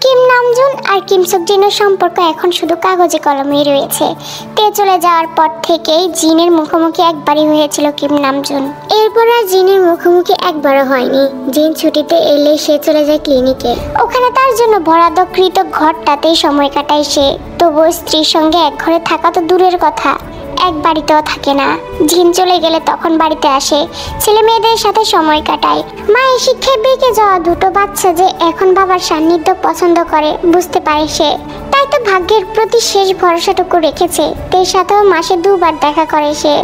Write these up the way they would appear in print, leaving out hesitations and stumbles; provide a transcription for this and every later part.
Kim Namjoon আর Kim সুকজিনের সম্পর্ক এখন শুধু কাগজে কলমেই রয়েছে। তে চলে যাওয়ার পর থেকেই জিনের মুখোমুখি একবারই হয়েছিল কিম নামজুন। এরপর আর জিনের মুখোমুখি একবারও হয়নি। জিন ছুটিতে এলে সে চলে যায় ক্লিনিকে। ওখানে তার জন্য বরাদ্দকৃত ঘরটাতেই সময় কাটায় সে। তবুও স্ত্রীর সঙ্গে এক ঘরে থাকা তো দূরের কথা, এক বাড়িতেও থাকে না। জিন চলে গেলে তখন বাড়িতে আসে, ছেলে মেয়েদের সাথে সময় কাটায়। মায়ের শিক্ষায় বেঁকে যাওয়া দুটো বাচ্চা যে এখন বাবার সান্নিধ্য পছন্দ করে বুঝতে পারে সে। তাই তো ভাগ্যের প্রতি শেষ ভরসাটুকু রেখেছে। তের সাথেও মাসে 2 বার দেখা করে সে।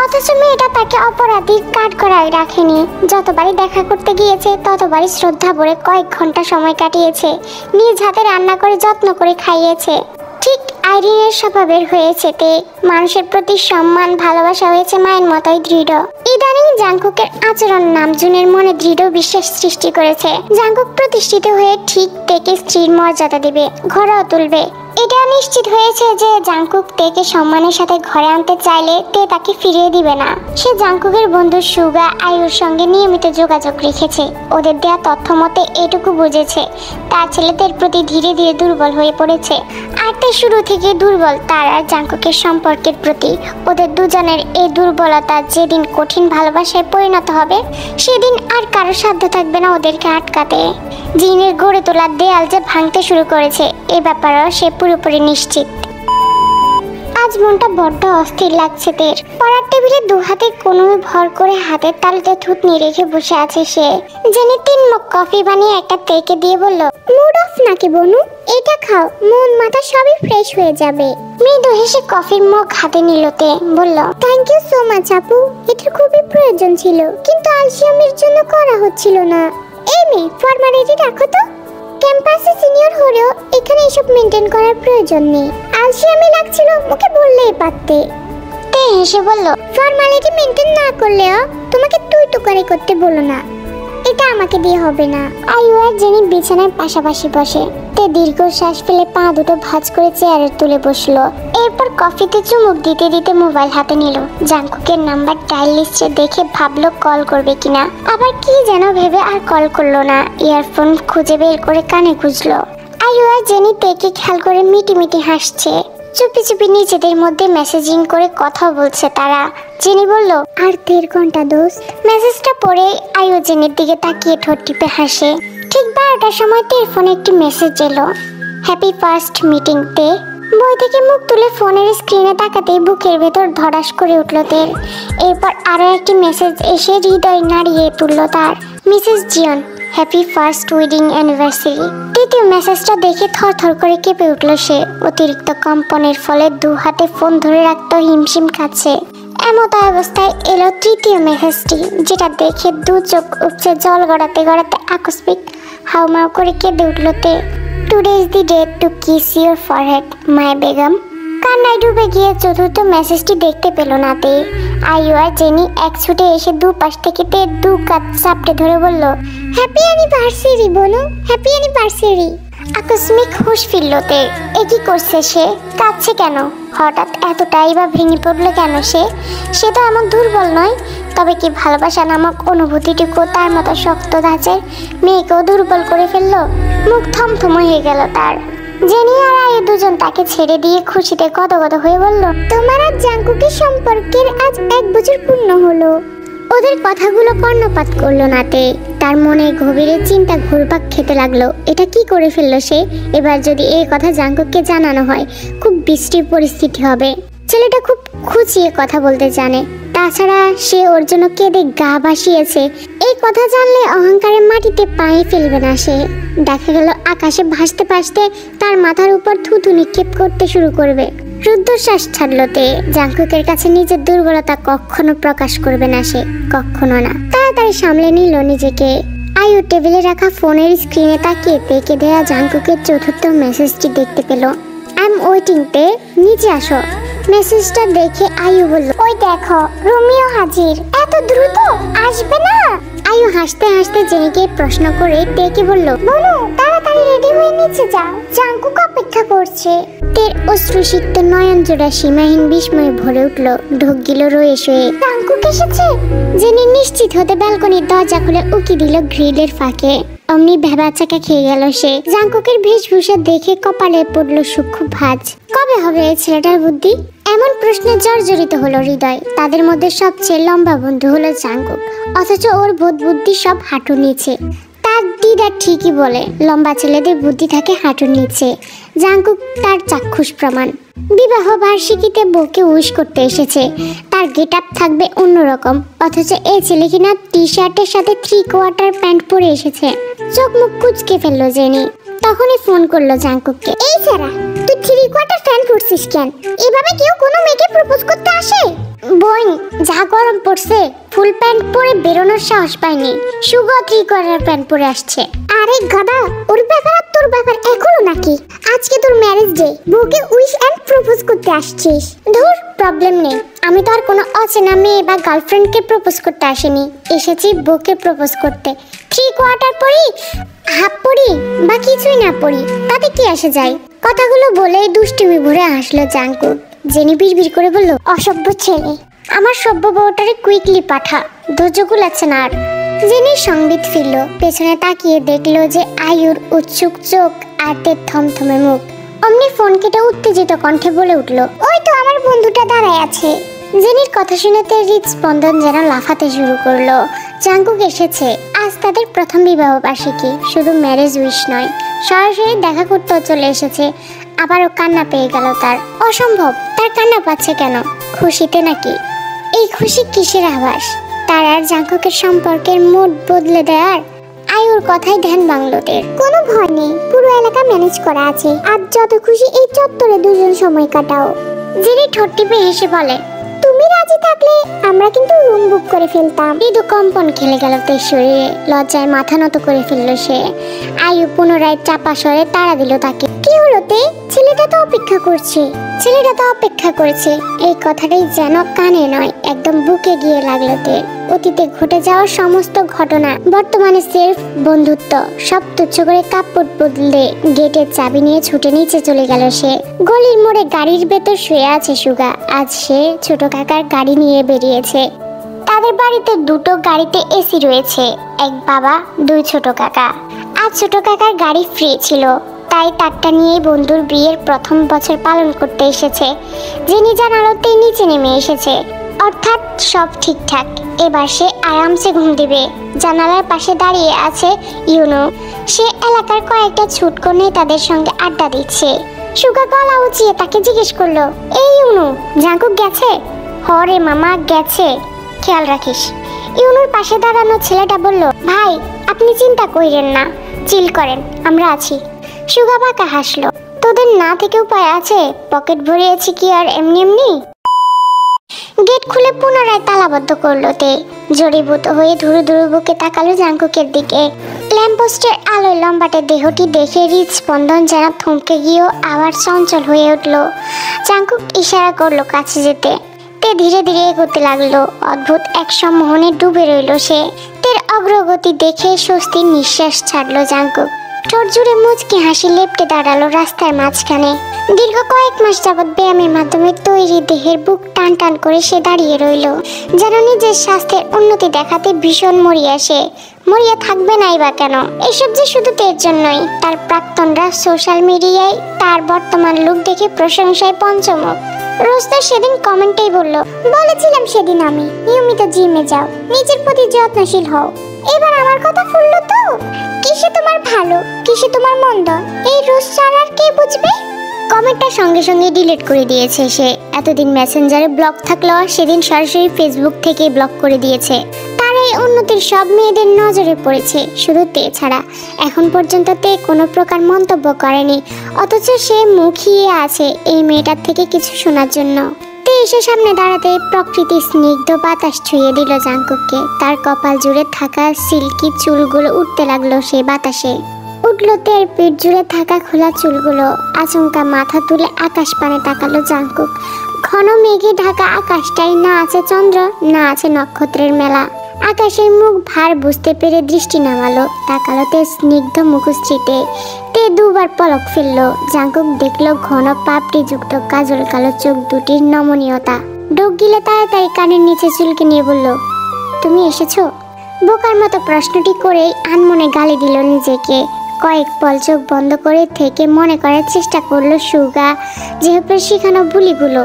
অথচ মেয়েটা তাকে অপরাধীর কাঠগড়ায় রাখেনি। যতবারই দেখা করতে গিয়েছে ততবারই শ্রদ্ধা ভরে কয়েক ঘন্টা সময় কাটিয়েছে। নিজ হাতে রান্না করে যত্ন করে খাইয়েছে। ঠিক আইরিনের স্বভাবের হয়েছে তে। মানুষের প্রতি সম্মান ভালোবাসা হয়েছে মায়ের মতোই দৃঢ়। ইদানিং জাংকুকের আচরণ নামজুনের মনে দৃঢ় বিশ্বাস সৃষ্টি করেছে। জাংকুক প্রতিষ্ঠিত হয়ে ঠিক তেকে স্ত্রীর মর্যাদা দেবে, ঘরেও তুলবে। এটা নিশ্চিত হয়েছে যে জাংকুক তেকে সম্মানের সাথে ঘরে আনতে চাইলে তে তাকে ফিরিয়ে দিবে না। সে জাংকুকের বন্ধু সুগা আয়ুর সঙ্গে নিয়মিত যোগাযোগ রেখেছে। ওদের দেয়া তথ্য মতে এটুকু বুঝেছে তার ছেলেদের প্রতি ধীরে ধীরে দুর্বল হয়ে পড়েছে। আর তে শুরু থেকে দুর্বল তার আর জাংকুকের সম্পর্কের প্রতি। ওদের দুজনের এই দুর্বলতা যেদিন কঠিন ভালোবাসায় পরিণত হবে সেদিন আর কারো সাধ্য থাকবে না ওদেরকে আটকাতে। জিনের গড়ে তোলা দেয়াল যে ভাঙতে শুরু করেছে এ ব্যাপারেও সে পুরোপুরি নিশ্চিত। আজ মনটা বড্ড অস্থির লাগছে তের। পড়ার টেবিলে 2 হাতে কোণে ভর করে হাতের তালুতে থুতনি রেখে বসে আছে সে। জেনি 3 মগ কফি বানিয়ে একটা তেকে দিয়ে বলল, মুড অফ নাকি বনু? এটা খাও, মন মাথা সবই ফ্রেশ হয়ে যাবে। মৃদু হেসে কফির মগ হাতে নিল তে, বলল, থ্যাংক ইউ সো মাচ আপু, এটার খুবই প্রয়োজন ছিল, কিন্তু আলসিয়ামের জন্য করা হচ্ছিল না। এই মেয়ে, ফর্মালিটি রাখো তো। ক্যাম্পাসে সিনিয়র হলেও এখানে এসব মেনটেন করার প্রয়োজন নেই। আলসিয়ামি লাগছিল মুখে বললেই পারতে। তে হেসে বলল, ফর্মালিটি মেনটেন না করলেও তোমাকে তুই করে করতে বলো না, এটা আমাকে দিয়ে হবে না। আয়ু আর জেনি বিছানার পাশাপাশি বসে। তে দীর্ঘশ্বাস ফেলে পা দুটো ভাঁজ করে চেয়ারে তুলে বসলো। এরপর কফিতে চুমুক দিতে দিতে মোবাইল হাতে নিল। জাংকুকের নাম্বার ডায়াল লিস্টে দেখে ভাবলো কল করবে কিনা, আবার কি যেন ভেবে আর কল করলো না। ইয়ারফোন খুঁজে বের করে কানে গুঁজলো। আয়ু আর জেনি তেকে খেয়াল করে মিটি মিটি হাসছে। চুপি চুপি নিজেদের মধ্যে মেসেজিং করে কথা বলছে তারা। জেনি বলল, আর 1.5 ঘন্টা দোস্ত। মেসেজটা পড়ে আয়ু জেনির দিকে তাকিয়ে ঠোঁট টিপে হাসে। ঠিক 12টার সময় তের ফোনে একটি মেসেজ এলো, হ্যাপি ফার্স্ট মিটিং তে। বই থেকে মুখ তুলে ফোনের স্ক্রিনে তাকাতেই বুকের ভেতর ধড়াস করে উঠল তের। এরপর আরো একটি মেসেজ এসে হৃদয় নাড়িয়ে তুলল তার, মিসেস জিয়ন, হ্যাপি ফার্স্ট ওয়েডিং অ্যানিভার্সারি। তৃতীয় মেসেজটা দেখে থরথর করে কেঁপে উঠল সে। অতিরিক্ত কম্পনের ফলে 2 হাতে ফোন ধরে রাখতে হিমশিম খাচ্ছে। এমত অবস্থায় এলো তৃতীয় মেসেজটি, যেটা দেখে 2 চোখ উপচে জল গড়াতে গড়াতে আকস্মিক হাউমাউ করে কেঁদে উঠল তে। Today is the day to kiss your forehead my বেগম। কান্নায় ডুবে গিয়ে চতুর্থ মেসেজটি দেখতে পেল না তে। আয়ু আর জেনি এক ছুটে এসে 2 পাশ থেকে তে 2 কাঁধ চাপটে ধরে বলল, হ্যাপি অ্যানিভার্সারি বোনু, হ্যাপি অ্যানিভার্সারি। আকস্মিক হুঁশ ফিরল তে। এ কি করছে সে? কাঁদছে কেন? হঠাৎ এতটাই বা ভেঙে পড়লো কেন সে? সে তো এমন দুর্বল নয়। তবে কি ভালোবাসা নামক অনুভূতিটুকু তার মতো শক্ত ধাঁচের মেয়েকেও দুর্বল করে ফেললো? মুখ থমথম হয়ে গেল তার। জেনি আর আয়ু দুজন তাকে ছেড়ে দিয়ে খুশিতে গদগদ হয়ে বলল, তোমার আর জাংকুকের সম্পর্কের আজ 1 বছর পূর্ণ হলো। ওদের কথাগুলো কর্ণপাত করলো না তে। তার মনে গভীরে চিন্তা ঘুরপাক খেতে লাগলো। এটা কি করে ফেললো সে? এবার যদি এই কথা জাংকুককে জানানো হয় খুব বিশ্রী পরিস্থিতি হবে। ছেলেটা খুব খুঁচিয়ে কথা বলতে জানে। তাছাড়া সে ওর জন্য কেঁদে গা ভাসিয়েছে। এই কথা জানলে অহংকারে মাটিতে পায়ে ফেলবে না সে। দেখা গেল আকাশে ভাসতে ভাসতে তার মাথার উপর থুতু নিক্ষেপ করতে শুরু করবে। রুদ্ধশ্বাস ছাড়লো তে। জাংকুকের কাছে নিজের দুর্বলতা কখনো প্রকাশ করবে না সে, কখনো না। তাড়াতাড়ি সামলে নিল নিজেকে। আয়ু টেবিলে রাখা ফোনের স্ক্রিনে তাকিয়ে তেকে দেয়া জাংকুকের চতুর্থ মেসেজটি দেখতে পেল, আই এম ওয়েটিং তে, নিচে আসো। মেসেজটা দেখে আয়ু বলল, ওই দেখো রোমিও হাজির। এত দ্রুত আসবে না? আয়ু হাসতে হাসতে জেনিকে প্রশ্ন করে তেকে বলল, বলো তাড়াতাড়ি রেডি হয়ে নিচে যাও, জাংকুক অপেক্ষা করছে। তের অশ্রুসিক্ত নয়ন জোড়া সীমাহীন বিস্ময়ে ভরে উঠল। ঢোক গিল রয়ে শুয়ে। জাংকুক এসেছে? জেনি নিশ্চিত হতে ব্যালকনির দরজা খুলে উকি দিল গ্রিলের ফাঁকে। অমনি ভেবাচাকা খেয়ে গেল সে। জাঙ্কুকের বেশভূষা দেখে কপালে পড়লো সূক্ষ্ম ভাঁজ। কবে হবে এই ছেলেটার বুদ্ধি? এমন প্রশ্নে জর্জরিত হলো হৃদয়। তাদের মধ্যে সবচেয়ে লম্বা বন্ধু হলো জাঙ্কুক, অথচ ওর বোধ বুদ্ধি সব হাঁটুর নিচে। তার দিদা ঠিকই বলে, লম্বা ছেলেদের বুদ্ধি থাকে হাঁটুর নিচে। জাঙ্কুক তার চাক্ষুষ প্রমাণ। বিবাহ বার্ষিকীতে বউকে উইশ করতে এসেছে, তার গেট আপ থাকবে অন্যরকম, অথচ এই ছেলে কিনা টি শার্টের সাথে 3/4 প্যান্ট পরে এসেছে। চোখ মুখ কুচকে ফেললো জেনি। তখনই ফোন করলো জাঙ্কুককে। এই সারা, তুই 3/4 প্যান্ট পরছিস কেন? এভাবে কেউ কোনো মেয়েকে প্রপোজ করতে আসে? বোন, যা গরম পড়ছে, ফুল প্যান্ট পরে বেরোনোর সাহস পাইনি, সুগো 3/4 প্যান্ট পরে আসছে। আরে গাদা, ওর ব্যাপার আর তোর ব্যাপার এখনো নাকি? আজকে তোর ম্যারেজ ডে, বউকে উইশ এন্ড প্রপোজ করতে আসছিস। ধুর, প্রবলেম নেই। আমি তো আর কোনো অচেনা মেয়ে বা গার্লফ্রেন্ডকে প্রপোজ করতে আসিনি, এসেছি বউকে প্রপোজ করতে। 3/4 পরি, হাফ পরি বা কিছুই না পরি, তাতে কি আসে যায়? কথাগুলো বলে দুষ্টুমি ভরে হাসলো জাঙ্কুক। জেনি বিড়বিড় করে বলল, অসভ্য ছেলে, আমার সভ্য বউটারে কুইকলি পাঠা, ধৈর্য কুলাচ্ছে না আর। জেনির সংবিত ফিরল, পেছনে তাকিয়ে দেখলো যে আয়ুর উৎসুক চোখ আর তের থমথমে মুখ। অমনি ফোন কেটে উত্তেজিত কণ্ঠে বলে উঠল, ওই তো আমার বন্ধুটা দাঁড়ায় আছে। জেনির কথা শুনে তের হৃদস্পন্দন যেন লাফাতে শুরু করলো। জাঙ্কুক এসেছে, আজ তাদের প্রথম বিবাহ বার্ষিকী। শুধু ম্যারেজ উইশ নয়, সরাসরি দেখা করতেও চলে এসেছে। আবারও কান্না পেয়ে গেল তার। অসম্ভব, তার কান্না পাচ্ছে কেন? খুশিতে নাকি? এই খুশি কিসের আভাস? তার আর জাঙ্কুকের সম্পর্কের মোড় বদলে দেয়ার? আয়ুর কথাই ধ্যান বাংলোদের। কোনো ভয় নেই, পুরো এলাকা ম্যানেজ করা আছে। আর যত খুশি এই চত্বরে দুজন সময় কাটাও। জেনি ঠোঁট টিপে হেসে বলে, তুমি রাজি থাকলে আমরা কিন্তু রুম বুক করে ফেলতাম। মৃদু কম্পন খেলে গেল তার শরীরে। লজ্জায় মাথা নত করে ফেলল সে। আয়ু পুনরায় চাপা স্বরে তাড়া দিল তাকে। কি হলো তে? ছেলেটা তো অপেক্ষা করছে। ছেলেটা তো অপেক্ষা করেছে, এই কথাটাই যেন কানে নয়, একদম বুকে গিয়ে লাগলো তে। অতীতে ঘটে যাওয়া সমস্ত ঘটনা, বর্তমানে সেলফ বন্ধুত্ব, সব তুচ্ছ করে কাপড় বদলে গেটের চাবি নিয়ে ছুটে নিচে চলে গেল সে। গলির মোড়ে গাড়ির ভেতর শুয়ে আছে সুগা। আজ সে ছোট কাকার গাড়ি নিয়ে বেরিয়েছে। তাদের বাড়িতে দুটো গাড়িতে এসি রয়েছে, এক বাবা, দুই ছোট কাকা। আজ ছোট কাকার গাড়ি ফ্রি ছিল, তাই তারটা নিয়ে বন্ধুর বিয়ের প্রথম বছর পালন করতে এসেছে। যিনি জানালোতেই নিচে নেমে এসেছে, অর্থাৎ সব ঠিকঠাক। এবার সে আরামসে ঘুম দিবে। জানালার পাশে দাঁড়িয়ে আছে ইউনো। সে এলাকার কয়েকটা ছুটকো নেতাদের সঙ্গে আড্ডা দিচ্ছে। সুগা গলা উঁচিয়ে তাকে জিজ্ঞেস করলো, এই ইউনো, জাঙ্কুক গেছে? হরে মামা, গেছে, খেয়াল রাখিস। ইউনোর পাশে দাঁড়ানো ছেলেটা বলল, ভাই আপনি চিন্তা কইরেন না, চিল করেন, আমরা আছি। সুগা বাঁকা হাসলো, তোদের না থেকে উপায় আছে? পকেট ভরিয়েছি কি আর এমনি এমনি? গেট খুলে পুনরায় তালাবদ্ধ করলো তে। জড়ীভূত হয়ে ধুরু ধুরু বুকে তাকালো জাঙ্কুকের দিকে। ল্যাম্পপোস্টের আলোয় লম্বাটে দেহটি দেখে হৃদস্পন্দন যেন থমকে গিয়েও আবার চঞ্চল হয়ে উঠলো। জাঙ্কুক ইশারা করলো কাছে যেতে। তে ধীরে ধীরে এগোতে লাগলো। অদ্ভুত এক সম্মোহনে ডুবে রইল সে। তের অগ্রগতি দেখে স্বস্তির নিঃশ্বাস ছাড়লো জাঙ্কুক। ঠোঁট জুড়ে মুচকি হাসি লেপ্টে দাঁড়ালো রাস্তার মাঝখানে। দীর্ঘ কয়েক মাস যাবৎ ব্যায়ামের মাধ্যমে তৈরি দেহের বুক টান টান করে সে দাঁড়িয়ে রইল, যেন নিজের স্বাস্থ্যের উন্নতি দেখাতে ভীষণ মরিয়া সে। মরিয়া থাকবে নাই বা কেন? এসব যে শুধু তের জন্যই। তার প্রাক্তনরা সোশ্যাল মিডিয়ায় তার বর্তমান লুক দেখে প্রশংসায় পঞ্চমুখ। রোস্টার সেদিন কমেন্টেই বলল, বলেছিলাম সেদিন আমি, নিয়মিত জিমে যাও, নিজের প্রতি যত্নশীল হও। এবার আমার কথা ফুললো তো? কিসে তোমার ভালো, কিসে তোমার মন্দ, এই রোস্টার আর কে বুঝবে? কমেন্টটা সঙ্গে সঙ্গে ডিলিট করে দিয়েছে সে। এতদিন মেসেঞ্জারে ব্লক থাকলেও সেদিন সরাসরি ফেসবুক থেকে ব্লক করে দিয়েছে। তার এই উন্নতির সব মেয়েদের নজরে পড়েছে, শুধু তে ছাড়া। এখন পর্যন্ত তে কোনো প্রকার মন্তব্য করেনি, অথচ সে মুখিয়ে আছে এই মেয়েটার থেকে কিছু শোনার জন্য। তে এসে সামনে দাঁড়াতে প্রকৃতি স্নিগ্ধ বাতাস ছুঁয়ে দিল জাঙ্কুককে। তার কপাল জুড়ে থাকা সিল্কি চুলগুলো উঠতে লাগলো সে বাতাসে। উঠল তের পিঠ জুড়ে থাকা খোলা চুলগুলো। আচমকা মাথা তুলে আকাশ পানে তাকালো জাঙ্কুক। ঘন মেঘে ঢাকা আকাশটাই না আছে চন্দ্র, না আছে নক্ষত্রের মেলা। আকাশের মুখ ভার বুঝতে পেরে দৃষ্টি নামালো, তাকালো তের স্নিগ্ধ মুখশ্রীতে। তে দুবার পলক ফেললো। জাঙ্কুক দেখলো ঘন পাপড়ি যুক্ত কাজল কালো চোখ দুটির নমনীয়তা। ঢোক গিলে তাড়াতাড়ি কানের নিচে চুলকে নিয়ে বলল, তুমি এসেছো? বোকার মতো প্রশ্নটি করেই আনমনে গালি দিল নিজেকে। কয়েক পল চোখ বন্ধ করে থেকে মনে করার চেষ্টা করলো সুগা যেহেতু শিখানো বুলিগুলো।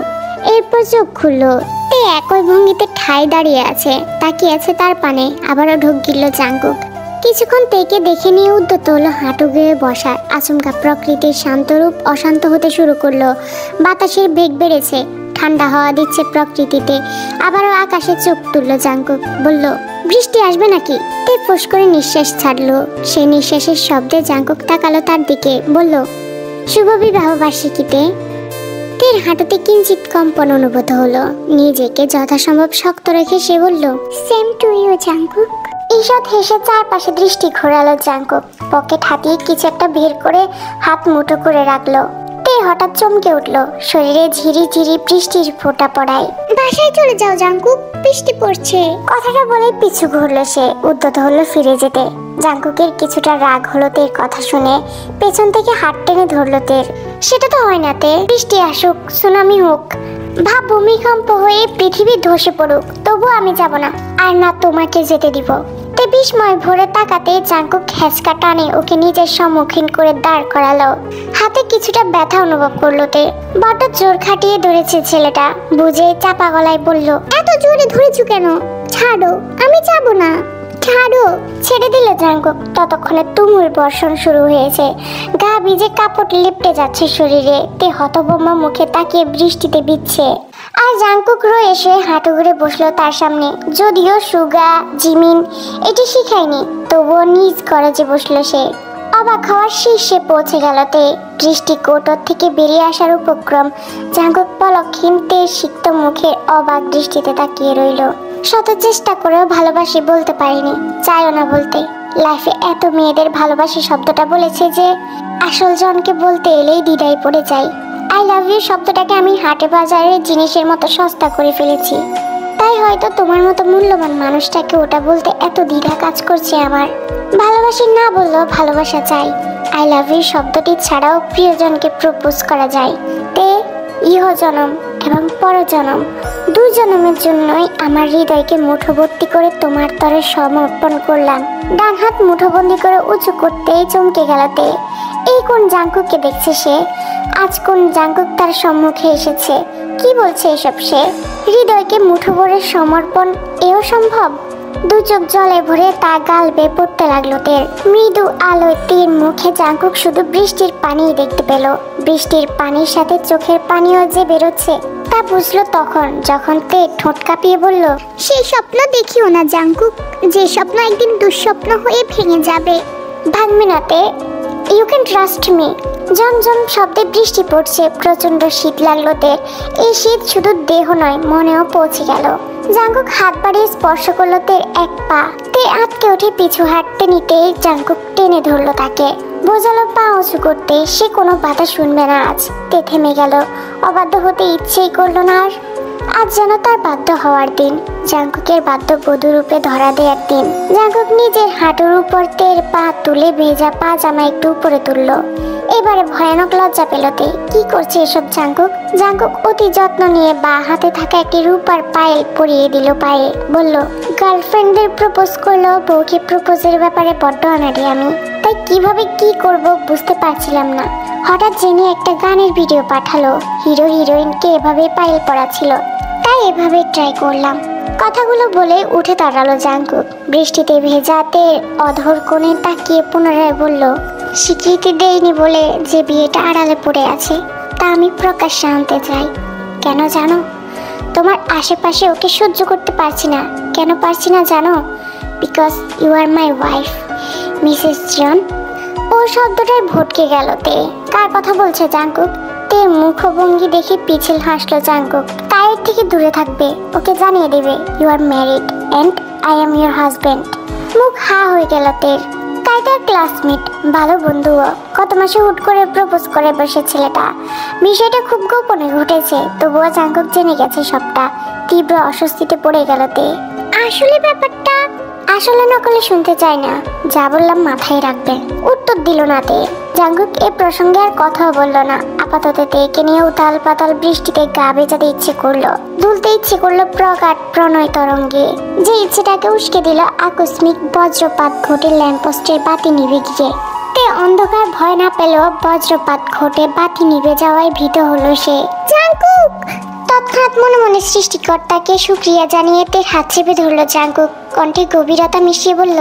এরপর চোখ খুললো, তে একই ভঙ্গিতে ঠায় দাঁড়িয়ে আছে, তাকিয়ে আছে তার পানে। আবারও ঢোক গিলল জাঙ্কুক। কিছুক্ষণ থেকে দেখে নিয়ে উদ্যত হলো হাঁটু গেড়ে বসার। আচমকা প্রকৃতির শান্ত রূপ অশান্ত হতে শুরু করলো। বাতাসের বেগ বেড়েছে, ঠান্ডা হাওয়া দিচ্ছে প্রকৃতিতে। আবারও আকাশে চোখ তুললো জাঙ্কুক, বলল, বৃষ্টি আসবে নাকি? তে ফোঁস করে নিঃশ্বাস ছাড়লো। সেই নিঃশ্বাসের শব্দে জাঙ্কুক তাকালো তার দিকে, বলল, শুভ বিবাহ বার্ষিকীতে। তের হাঁটুতে কিঞ্চিত কম্পন অনুভূত হলো। নিজেকে যথাসম্ভব শক্ত রেখে সে বলল, সেম টু ইউ জাঙ্কুক। ঈষৎ হেসে চারপাশে দৃষ্টি ঘোরালো জাঙ্কুক। পকেট হাতিয়ে কিছু একটা বের করে হাত মুঠো করে রাখলো। তে হঠাৎ চমকে উঠলো, শরীরে ঝিরি ঝিরি বৃষ্টির ফোঁটা পড়ায়। বাসায় চলে যাও জাঙ্কুক, বৃষ্টি পড়ছে। কথাটা বলে পিছু ঘুরলো সে। উদ্যত হলো ফিরে যেতে। জাঙ্কুকের কিছুটা রাগ হলো তের কথা শুনে। পেছন থেকে হাত টেনে ধরলো তের। সেটা তো হয় না তে, বৃষ্টি আসুক, সুনামি হোক, ভাব ভূমিকম্প হয়ে পৃথিবী ধসে পড়ুক, তবু আমি যাব না, আর না তোমাকে যেতে দিব। তে বিস্ময় ভরে তাকাতে জাঙ্কুক হ্যাঁচকা টানে ওকে নিজের সম্মুখীন করে দাঁড় করালো। হাতে কিছুটা ব্যথা অনুভব করলো তে। বড় জোর খাটিয়ে ধরেছে ছেলেটা। বুঝে চাপা গলায় বলল, এত জোরে ধরেছো কেন? ছাড়ো, আমি যাব না, ছাড়ো। ছেড়ে দিল জাঙ্কুক। ততক্ষণে তুমুল বর্ষণ শুরু হয়েছে। গা ভিজে কাপড় লিপটে যাচ্ছে শরীরে। তে হতভম্ব মুখে তাকিয়ে বৃষ্টিতে ভিজছে। আর জাঙ্কুক রয়ে এসে হাঁটু ঘুরে বসলো তার সামনে। যদিও সুগা, জিমিন এটি শিখায়নি, তবুও নিজ গরজে বসলো সে। অবাক হওয়ার শীর্ষে পৌঁছে গেল তে। দৃষ্টি কৌটোর থেকে বেরিয়ে আসার উপক্রম। জাঙ্কুক পলকহীন তের সিক্ত মুখের অবাক দৃষ্টিতে তাকিয়ে রইল। শত চেষ্টা করেও ভালোবাসি বলতে পারিনি, চাইও না বলতে। লাইফে এত মেয়েদের ভালোবাসি শব্দটা বলেছে যে আসল জনকে বলতে এলেই দ্বিধায় পড়ে যাই। আই লাভ ইউ শব্দটাকে আমি হাটে বাজারের জিনিসের মতো সস্তা করে ফেলেছি। তাই হয়তো তোমার মতো মূল্যবান মানুষটাকে ওটা বলতে এত দ্বিধা কাজ করছে আমার। ভালোবাসি না বললেও ভালোবাসা চাই। আই লাভ ইউ শব্দটি ছাড়াও প্রিয়জনকে প্রপোজ করা যায়। তে ইহজনম এবং পরজনম দুই জনমের জন্যই আমার হৃদয়কে মুঠোভর্তি করে তোমার তরে সমর্পণ করলাম। ডান হাত মুঠোবন্দি করে উঁচু করতেই চমকে গেল তে। এই কোন জাঙ্কুককে দেখছে সে? আজ কোন জাঙ্কুক তার সম্মুখে এসেছে? কি বলছে এসব সে? হৃদয়কে মুঠো ভরে সমর্পণ এও সম্ভব? দু চোখ জলে ভরে তা গাল বেয়ে পড়তে লাগলো তের। মৃদু আলোয় তীর মুখে জাঙ্কুক শুধু বৃষ্টির পানিই দেখতে পেল। বৃষ্টির পানির সাথে চোখের পানিও যে বেরোচ্ছে তা বুঝলো তখন, যখন তে ঠোঁট কাঁপিয়ে বলল, সেই স্বপ্ন দেখিও না জাঙ্কুক, যে স্বপ্ন একদিন দুঃস্বপ্ন হয়ে ভেঙে যাবে। ভাঙবে না তে, ইউ ক্যান ট্রাস্ট মি। ঝমঝম শব্দে বৃষ্টি পড়ছে। প্রচন্ড শীত লাগলো তে। এই শীত শুধু দেহ নয়, মনেও পৌঁছে গেল। জাঙ্কুক হাত বাড়িয়ে স্পর্শ করলো তের এক পা। তে আটকে উঠে পিছু হাঁটতে নিতে জাঙ্কুক টেনে ধরলো তাকে। বোঝালো পা উঁচু করতে। সে কোনো বাধা শুনবে না আজ। তে থেমে গেল। অবাধ্য হতে ইচ্ছেই করলো না আর। আজ যেন তার বাধ্য হওয়ার দিন, জাঙ্কুকের বাধ্য বধূ রূপে ধরা দেওয়ার দিন। জাঙ্কুক নিজের হাঁটুর উপর তের পা তুলে ভেজা পা জামা একটু উপরে তুললো। এবারে ভয়ানক লজ্জা পেল তে। কি করছে এসব জাঙ্কুক? জাঙ্কুক অতি যত্ন নিয়ে বা হাতে থাকা একটি রূপার পায়েল পরিয়ে দিল পায়ে। বলল, গার্লফ্রেন্ডদের প্রপোজ করলো, বউকে প্রপোজের ব্যাপারে বড্ড অনাড়ি আমি। তাই কিভাবে কি করব বুঝতে পারছিলাম না। হঠাৎ জেনে একটা গানের ভিডিও পাঠালো। হিরো হিরোইনকে এভাবে পায়েল পরাচ্ছিল, তাই এভাবে ট্রাই করলাম। কথাগুলো বলে উঠে দাঁড়ালো জাঙ্কুক। বৃষ্টিতে ভেজাতে অধর কোণে তাকিয়ে পুনরায় বলল, স্বীকৃতি দেয়নি বলে যে বিয়েটা আড়ালে পড়ে আছে তা আমি প্রকাশ্যে আনতে চাই। কেন জানো? তোমার আশেপাশে ওকে সহ্য করতে পারছি না। কেন পারছি না জানো? Because you are my wife, Mrs John. ও শব্দটাই ভটকে গেল তে। কার কথা বলছে জাঙ্কুক? তে মুখভঙ্গি দেখে পিছিল হাসলো জাঙ্কুক। তাই থেকে দূরে থাকবে, ওকে জানিয়ে দেবে you are married and I am your husband. মুখ হা হয়ে গেল তের। কায়দার ক্লাসমেট, ভালো বন্ধুও। গত মাসে হুট করে প্রপোজ করে বসে ছেলেটা। বিষয়টা খুব গোপনে ঘটেছে, তবুও জাঙ্কুক জেনে গেছে সবটা। তীব্র অস্বস্তিতে পড়ে গেল তে। আসলে ব্যাপারটা আসলে নকলে শুনতে চাই না, যা বললাম মাথায় রাখবে। উত্তর দিল না তে। জাঙ্কুক এ প্রসঙ্গে আর কথা বলল না। আপাতত তেকে নিয়ে উতাল পাতাল বৃষ্টিতে গা ভেজাতে ইচ্ছে করলো, দুলতে ইচ্ছে করলো প্রগাঢ় প্রণয় তরঙ্গে। যে ইচ্ছেটাকে উস্কে দিল আকস্মিক বজ্রপাত ঘটে ল্যাম্পপোস্টের বাতি নিভে গিয়ে। তে অন্ধকার ভয় না পেল, বজ্রপাত ঘটে বাতি নিভে যাওয়ায় ভীত হলো সে। জাঙ্কুক! তৎক্ষণাৎ মনে মনে সৃষ্টিকর্তাকে শুকরিয়া জানিয়ে তের হাত চেপে ধরলো জাঙ্কুক। কণ্ঠে গভীরতা মিশিয়ে বলল,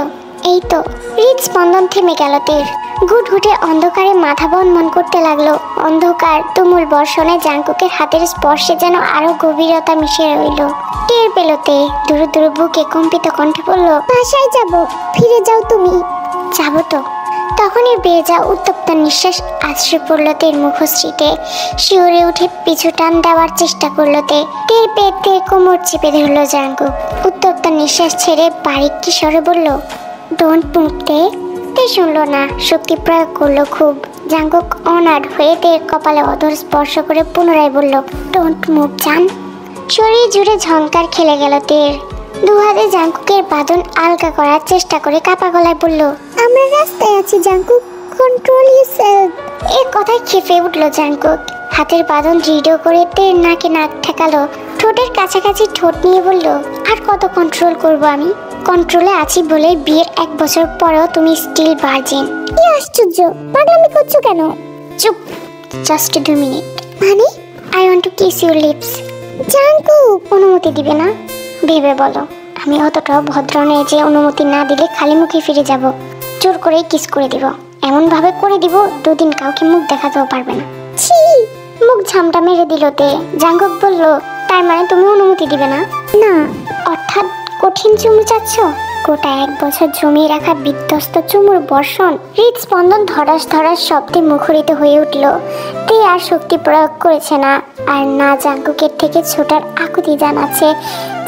এই তো। হৃদস্পন্দন থেমে গেল তের। ঘুটঘুটে অন্ধকারে মাথা বনমন করতে লাগলো। অন্ধকার তুমুল বর্ষণে জাঙ্কুকের হাতের স্পর্শে যেন আরো গভীরতা মিশে রইল। টের পেল তে, দূর দূর বুকে কম্পিত কণ্ঠে বলল, বাসায় যাব। ফিরে যাও তুমি। যাবো তো। তখনই বেয়ে যা উত্তপ্ত নিঃশ্বাস আছড়ে পড়লো তের মুখশ্রীতে। শিউরে উঠে পিছু টান দেওয়ার চেষ্টা করলো তে। টের পেয়ে তের কোমর চেপে ধরলো জাঙ্কুক। উত্তপ্ত নিঃশ্বাস ছেড়ে বারিক কিশোরে বলল, ডোন্ট মুভ তে। তে শুনলো না, শক্তি প্রয়োগ করলো খুব। জাঙ্কুক অনার্ড হয়ে তের কপালে অধর স্পর্শ করে পুনরায় বলল, ডোন্ট মুভ জান। শরীর জুড়ে ঝংকার খেলে গেল তের। দুহাতে জাঙ্কুকের বাঁধন আলগা করার চেষ্টা করে কাপা গলায় বলল, আমরা রাস্তায় আছি জাঙ্কুক, কন্ট্রোল ইয়োরসেলফ। এর কথায় খেপে উঠল জাঙ্কুক। হাতের বাঁধন দৃঢ় করে তের নাকে নাক ঠেকালো। ঠোঁটের কাছাকাছি ঠোঁট নিয়ে বলল, আর কত কন্ট্রোল করব আমি? কন্ট্রোলে আছি বলে বিয়ের 1 বছর পরেও তুমি স্টিল ভার্জিন। কি আশ্চর্য, পাগলামি করছো কেন? চুপ, জাস্ট 2 মিনিট। মানে? I want to kiss your lips. Jungkook! অনুমতি দিবে না? ভেবে বলো। আমি অতটাও ভদ্র নই যে অনুমতি না দিলে খালি মুখে ফিরে যাব। জোর করে কিস করে দিব, এমন ভাবে করে দিব 2 দিন কাউকে মুখ দেখাতেও পারবে না। ছি! মুখ ঝামটা মেরে দিল তে। জাঙ্কুক বলল, তার মানে তুমি অনুমতি দিবে না? না। অর্থাৎ কঠিন চুমু চাচ্ছ? গোটা 1 বছর জমিয়ে রাখা বিধ্বস্ত চুমুর বর্ষণ। হৃদস্পন্দন ধরাস ধরাস শব্দে মুখরিত হয়ে উঠল। তে আর শক্তি প্রয়োগ করেছে না, আর না জাঙ্কুকের থেকে ছোটার আকুতি জানাচ্ছে।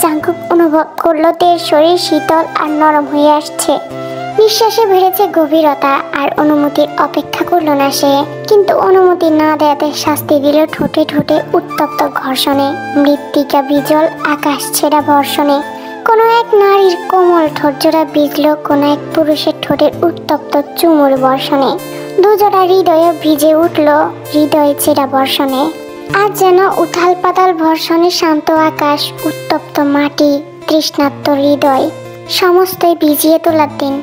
জাঙ্কুক অনুভব করলো তের শরীর শীতল আর নরম হয়ে আসছে। নিঃশ্বাসে বেড়েছে গভীরতা, আর অনুমতির অপেক্ষা করলো না সে। কিন্তু অনুমতি না দেয়াতে শাস্তি দিল ঠোঁটে ঠোঁটে উত্তপ্ত ঘর্ষণে, মৃত্তিকা বিজল আকাশ ছেঁড়া বর্ষণে। কোনো এক নারীর কোমল ঠোঁটজোড়া ভিজল কোনো এক পুরুষের ঠোঁটের উত্তপ্ত চুমুর বর্ষণে। দুজোড়া হৃদয়ে ভিজে উঠল হৃদয় ছেঁড়া বর্ষণে। আজ যেন উথাল পাতাল বর্ষণে শান্ত আকাশ, উত্তপ্ত মাটি, তৃষ্ণার্ত হৃদয় সমস্তই ভিজিয়ে তোলার দিন।